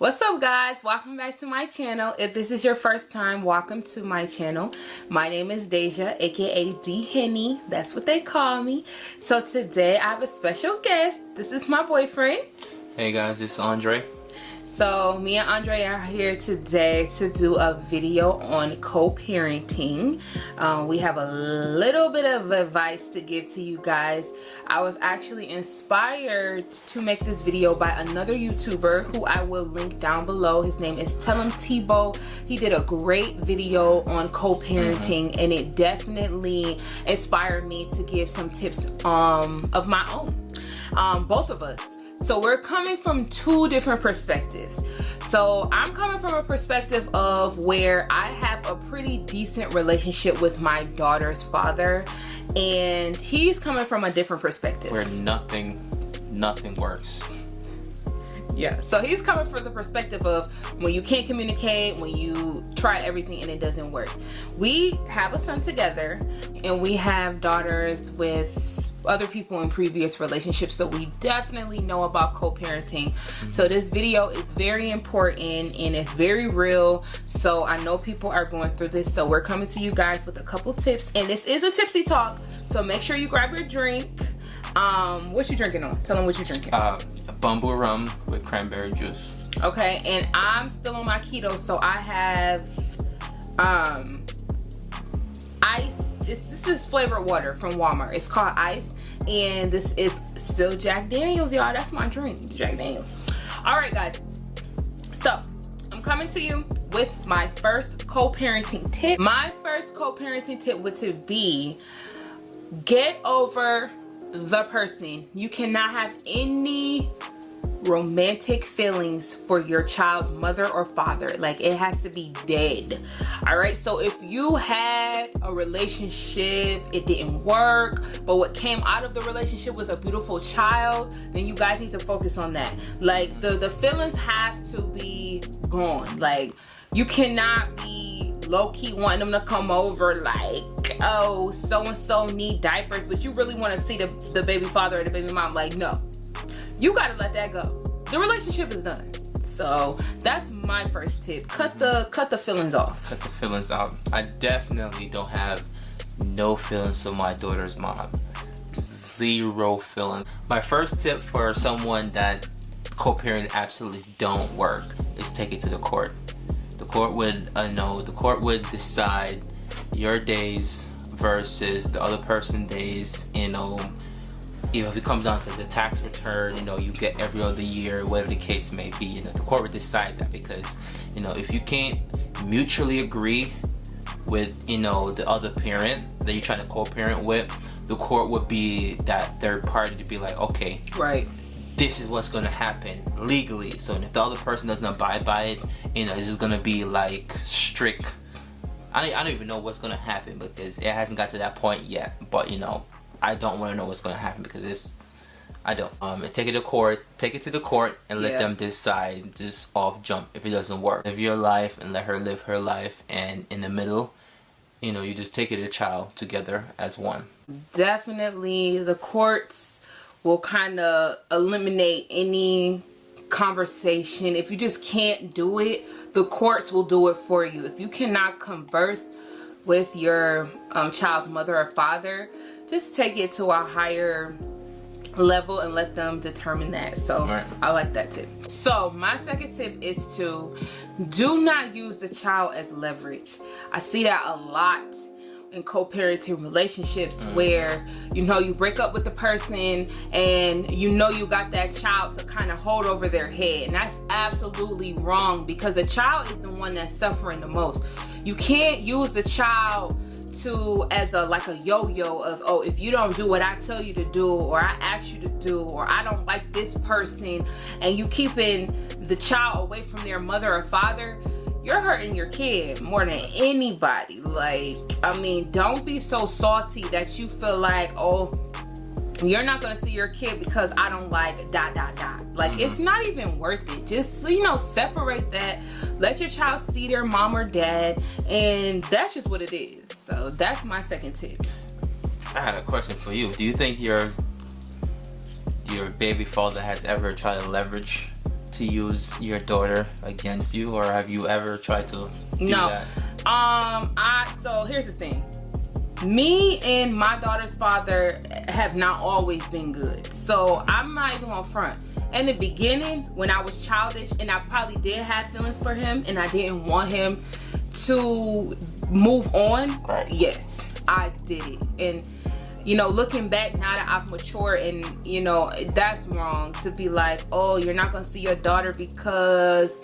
What's up, guys? Welcome back to my channel. If this is your first time, welcome to my channel. My name is Deja, aka D Henny. That's what they call me. So today I have a special guest. This is my boyfriend. Hey guys, this is Andre. So me and Andre are here today to do a video on co-parenting. We have a little bit of advice to give to you guys. I was actually inspired to make this video by another YouTuber who I will link down below. His name is Tell Him Tebow. He did a great video on co-parenting and it definitely inspired me to give some tips of my own, both of us. So we're coming from two different perspectives. So I'm coming from a perspective of where I have a pretty decent relationship with my daughter's father, and he's coming from a different perspective. Where nothing works. Yeah, so he's coming from the perspective of when you can't communicate, when you try everything and it doesn't work. We have a son together and we have daughters with other people in previous relationships, so we definitely know about co-parenting. So this video is very important and it's very real. So I know people are going through this, so we're coming to you guys with a couple tips, and this is a tipsy talk, so make sure you grab your drink. What you drinking on? Tell them what you're drinking. Bumble rum with cranberry juice. Okay, and I'm still on my keto, so I have ice. This is flavored water from Walmart. It's called Ice, and this is still Jack Daniels, y'all. That's my drink, Jack Daniels. All right, guys. So I'm coming to you with my first co-parenting tip. My first co-parenting tip would to be get over the person. You cannot have any romantic feelings for your child's mother or father. Like, it has to be dead. All right, so if you had a relationship, it didn't work, but what came out of the relationship was a beautiful child, then you guys need to focus on that. Like, the feelings have to be gone. Like, you cannot be low-key wanting them to come over like, oh, so-and-so need diapers, but you really want to see the baby father or the baby mom. Like, no. You gotta let that go. The relationship is done. So that's my first tip. Cut the feelings off. Cut the feelings out. I definitely don't have no feelings for my daughter's mom. Zero feelings. My first tip for someone that co-parent absolutely don't work is take it to the court. The court would decide your days versus the other person's days. If it comes down to the tax return, you get every other year, whatever the case may be, the court would decide that, because, if you can't mutually agree with, the other parent that you're trying to co-parent with, the court would be that third party to be like, okay, right, this is what's going to happen legally. So if the other person doesn't abide by it, this is going to be like strict. I don't even know what's going to happen because it hasn't got to that point yet, but I don't want to know what's going to happen because I don't. Take it to the court and let them decide, just off jump, if it doesn't work. Live your life and let her live her life, and in the middle, you just take it to child together as one. Definitely the courts will kind of eliminate any conversation. If you just can't do it, the courts will do it for you. If you cannot converse with your child's mother or father, just take it to a higher level and let them determine that. So right. I like that tip. So my second tip is to do not use the child as leverage. I see that a lot in co-parenting relationships where you break up with the person and you got that child to kind of hold over their head, and that's absolutely wrong because the child is the one that's suffering the most. You can't use the child as a yo-yo of, oh, if you don't do what I tell you to do, or I ask you to do, or I don't like this person, and you keeping the child away from their mother or father, you're hurting your kid more than anybody. Like, don't be so salty that you feel like, oh, you're not gonna see your kid because I don't like ... Like, it's not even worth it. Just, separate that. Let your child see their mom or dad, and that's just what it is. So that's my second tip. I had a question for you. Do you think your baby father has ever tried to leverage to use your daughter against you, or have you ever tried to do that? So here's the thing. Me and my daughter's father have not always been good. So I'm not even gonna front. In the beginning, when I was childish, and I probably did have feelings for him, and I didn't want him to move on, right. Yes, I did it. And you know, looking back now that I've matured, and you know, that's wrong to be like, oh, you're not gonna see your daughter because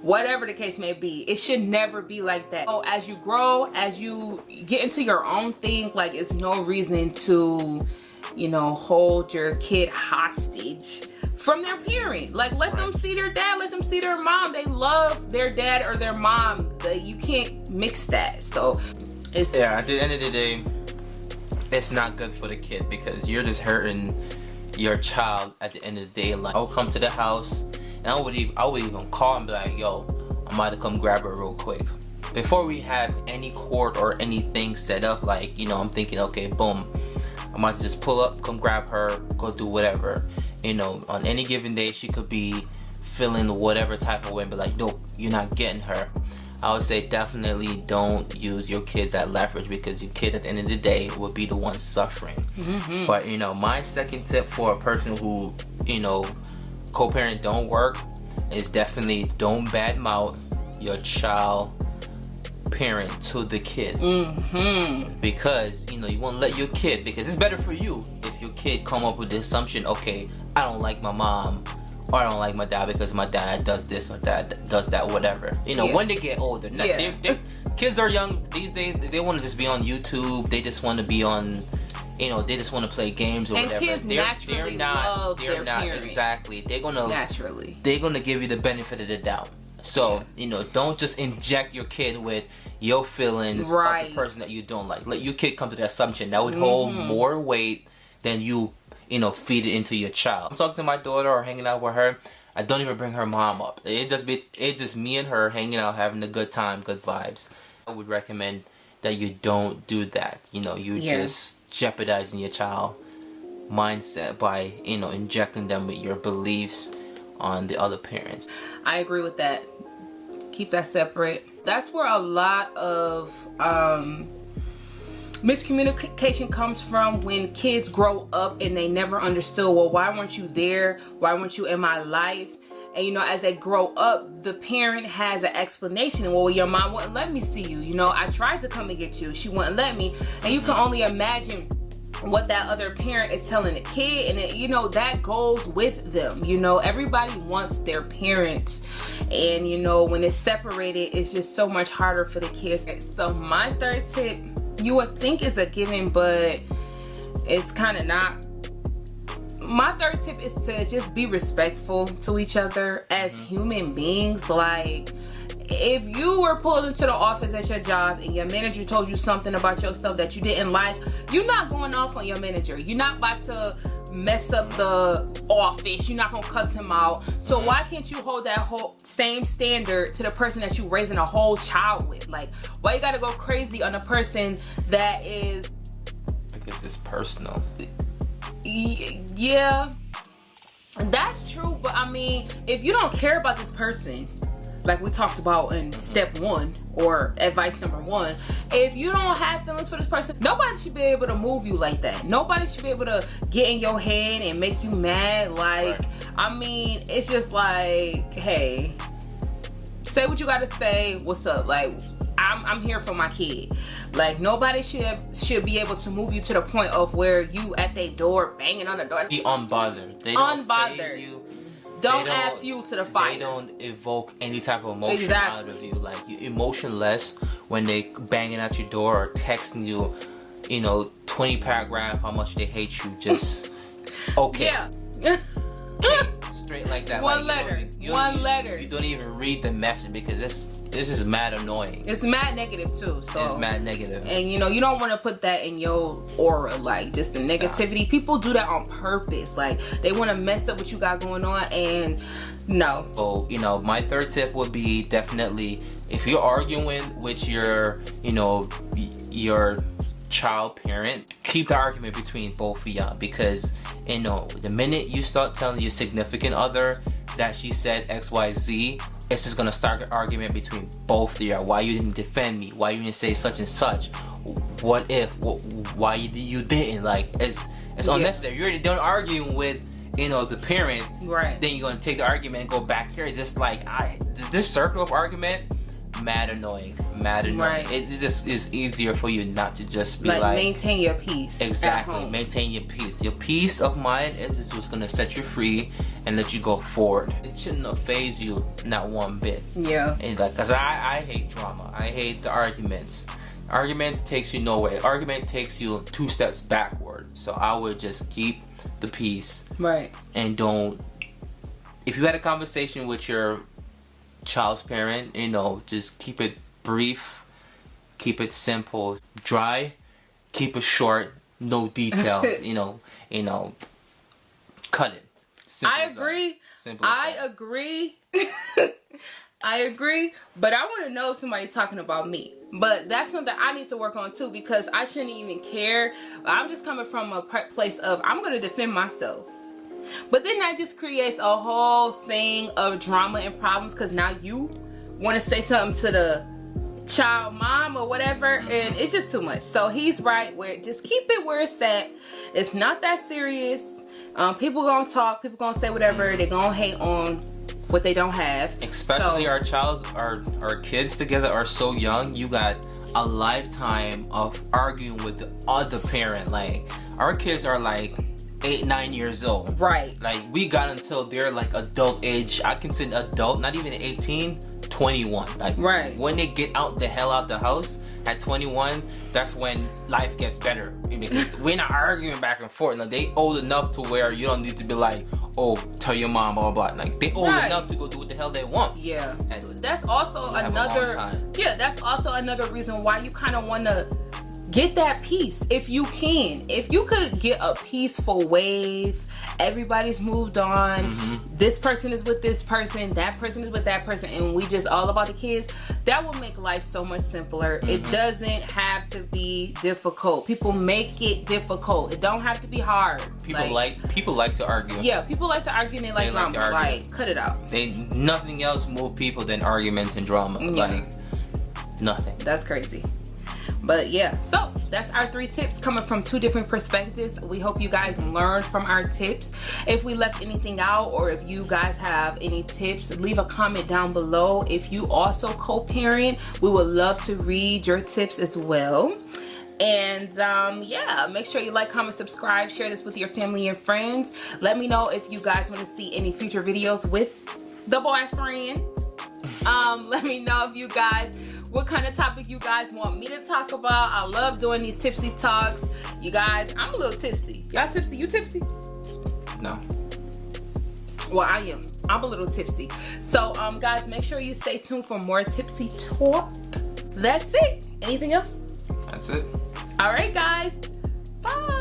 whatever the case may be. It should never be like that. So as you grow, as you get into your own thing, like, it's no reason to, you know, hold your kid hostage from their parent. Like, let them see their dad, let them see their mom. They love their dad or their mom. You can't mix that. So it's, yeah, at the end of the day, it's not good for the kid, because you're just hurting your child at the end of the day. Like, I'll come to the house and I would even call and be like, yo, I'm about to come grab her real quick. Before we have any court or anything set up, like, you know, I'm thinking, okay, boom, I'm about to just pull up, come grab her, go do whatever. You know, on any given day, she could be feeling whatever type of way and be like, nope, you're not getting her. I would say definitely don't use your kids as leverage, because your kid at the end of the day will be the one suffering. Mm-hmm. But, you know, my second tip for a person who, you know, co-parent don't work is definitely don't badmouth your child parent to the kid. Mm-hmm. Because, you know, you won't let your kid, because it's better for you if your kid come up with the assumption, okay, I don't like my mom, or I don't like my dad because my dad does this or dad does that, whatever. You know, when they get older. Yeah. Kids are young these days. They want to just be on YouTube. They just want to be on, you know, they just want to play games or and whatever. Kids naturally love their parent. Exactly. They're gonna give you the benefit of the doubt. So, you know, don't just inject your kid with your feelings of the person that you don't like. Let your kid come to the assumption. That would hold more weight than you know, feed it into your child. I'm talking to my daughter or hanging out with her, I don't even bring her mom up. It's just me and her hanging out, having a good time, good vibes. I would recommend that you don't do that. You know, you're just jeopardizing your child mindset by, you know, injecting them with your beliefs on the other parents. I agree with that. Keep that separate. That's where a lot of miscommunication comes from, when kids grow up and they never understood, well, why weren't you there? Why weren't you in my life? And, you know, as they grow up, the parent has an explanation. Well, your mom wouldn't let me see you. You know, I tried to come and get you. She wouldn't let me. And you can only imagine what that other parent is telling the kid, and you know, that goes with them. You know, everybody wants their parents, and you know, when it's separated, it's just so much harder for the kids. So my third tip, you would think it's a given, but it's kind of not. My third tip is to just be respectful to each other as human beings. Like, if you were pulled into the office at your job and your manager told you something about yourself that you didn't like, you're not going off on your manager. You're not about to mess up the office. You're not gonna cuss him out. So why can't you hold that whole same standard to the person that you're raising a whole child with? Like, why you gotta go crazy on a person that is... Because it's personal. Yeah, that's true. But I mean, if you don't care about this person, like we talked about in step 1 or advice number 1, if you don't have feelings for this person, nobody should be able to move you like that. Nobody should be able to get in your head and make you mad. Like, I mean, it's just like, hey, say what you gotta say. What's up? Like, I'm here for my kid. Like, nobody should be able to move you to the point of where you at their door banging on the door. Be unbothered. They don't faze you. Don't add fuel to the fire. They don't evoke any type of emotion out of you. Like, you emotionless when they banging at your door or texting you, you know, 20 paragraph how much they hate you. Just okay. Yeah. Straight like that. One like, letter. One letter. You don't even read the message, because this is mad annoying. It's mad negative too. So it's mad negative. And you know, you don't want to put that in your aura, like just the negativity. People do that on purpose. Like, they want to mess up what you got going on, and no. So, you know, my third tip would be definitely, if you're arguing with your, you know, your child parent, keep the argument between both of y'all, because, you know, the minute you start telling your significant other that she said XYZ, it's just gonna start an argument between both of you. Why you didn't defend me? Why you didn't say such and such? What if? Why you didn't? Like, it's unnecessary. You're already done arguing with, you know, the parent. Right. Then you're gonna take the argument and go back here. It's just like, this circle of argument, mad annoying. Right. It just is easier for you not to just be like maintain your peace. Exactly. Maintain your peace. Your peace of mind is what's gonna set you free and let you go forward. It shouldn't have phased you not one bit. Yeah. And like, cause I hate drama. I hate the arguments. Argument takes you nowhere. Argument takes you 2 steps backward. So I would just keep the peace. Right. And don't. If you had a conversation with your child's parent, you know, just keep it brief, keep it simple, dry, keep it short, no details. you know, cut it. Simple I agree. Simple. I agree. I agree, but I want to know if somebody's talking about me. But that's something I need to work on too, because I shouldn't even care. I'm just coming from a place of I'm going to defend myself. But then that just creates a whole thing of drama and problems, because now you want to say something to the child mom or whatever, and it's just too much. So he's right, where just keep it where it's at. It's not that serious. People gonna talk, people gonna say whatever, they gonna hate on what they don't have. Especially our kids together are so young. You got a lifetime of arguing with the other parent. Like, our kids are like 8-9 years old. Right. Like, we got until they're like adult age. I consider adult, not even 18, 21. Like, right. When they get out the house at 21, that's when life gets better, because we're not arguing back and forth. Like, they old enough to where you don't need to be like, oh, tell your mom, blah blah. Like, they old enough to go do what the hell they want. Yeah. And that's also another. Yeah, that's also another reason why you kind of want to get that peace, if you can. If you could get a peaceful wave, everybody's moved on, this person is with this person, that person is with that person, and we just all about the kids, that will make life so much simpler. It doesn't have to be difficult. People make it difficult. It don't have to be hard. People like to argue. Yeah, people like to argue, and they like drama. Like, cut it out. Nothing else move people than arguments and drama. Yeah. Like, nothing. That's crazy. But yeah, so that's our 3 tips coming from 2 different perspectives. We hope you guys learned from our tips. If we left anything out, or if you guys have any tips, leave a comment down below. If you also co-parent, we would love to read your tips as well. And yeah, make sure you like, comment, subscribe, share this with your family and friends. Let me know if you guys want to see any future videos with the boyfriend. Let me know if you guys, what kind of topic you guys want me to talk about. I love doing these tipsy talks. You guys, I'm a little tipsy. Y'all tipsy? You tipsy? No. Well, I am. I'm a little tipsy. So, guys, make sure you stay tuned for more tipsy talk. That's it. Anything else? That's it. All right, guys. Bye.